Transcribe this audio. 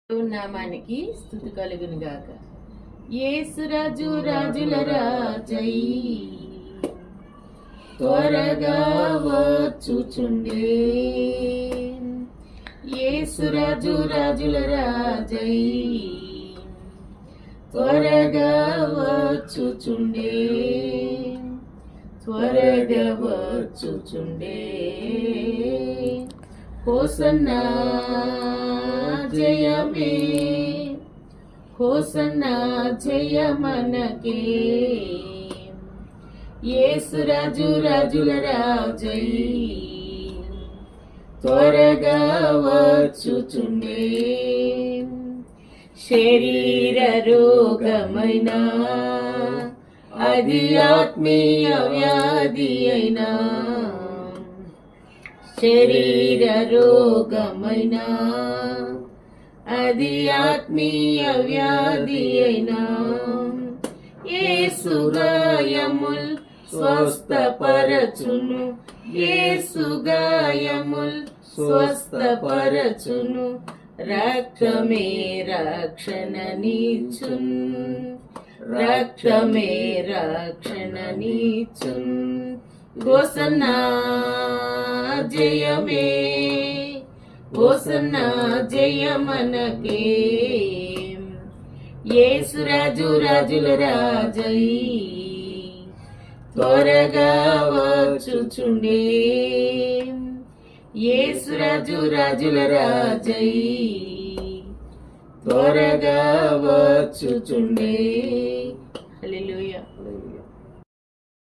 నామానికి స్తుతి కలుగును గాక. యేసురాజు రాజుల రాజై త్వరగా వచ్చుచుండే, యేసురాజు రాజుల రాజై త్వరగా వచ్చుచుండే, త్వరగా వచ్చుచుండే. హోసన్నా జయమే, హోసన్నా జయమనకే, యేసురాజు రాజుల రాజై త్వరగా వచ్చుచుండే. శరీర రోగమైన అది ఆత్మీయ వ్యాధి అయినా, శరీర రోగమైన అది ఆత్మీయ వ్యాధి అయినా, యేసు గాయముల్ స్వస్థపరచును, యేసు గాయముల్ స్వస్థపరచును. రక్తమే రక్షణనిచ్చున్, రక్తమే రక్షణనిచ్చున్. హోసన్నా జయమే, హోసన్నా జయమనకే, యేసురాజు రాజుల రాజై త్వరగా వచ్చుచుండే, యేసురాజు రాజుల రాజై త్వరగా వచ్చుచుండే. హల్లెలూయా.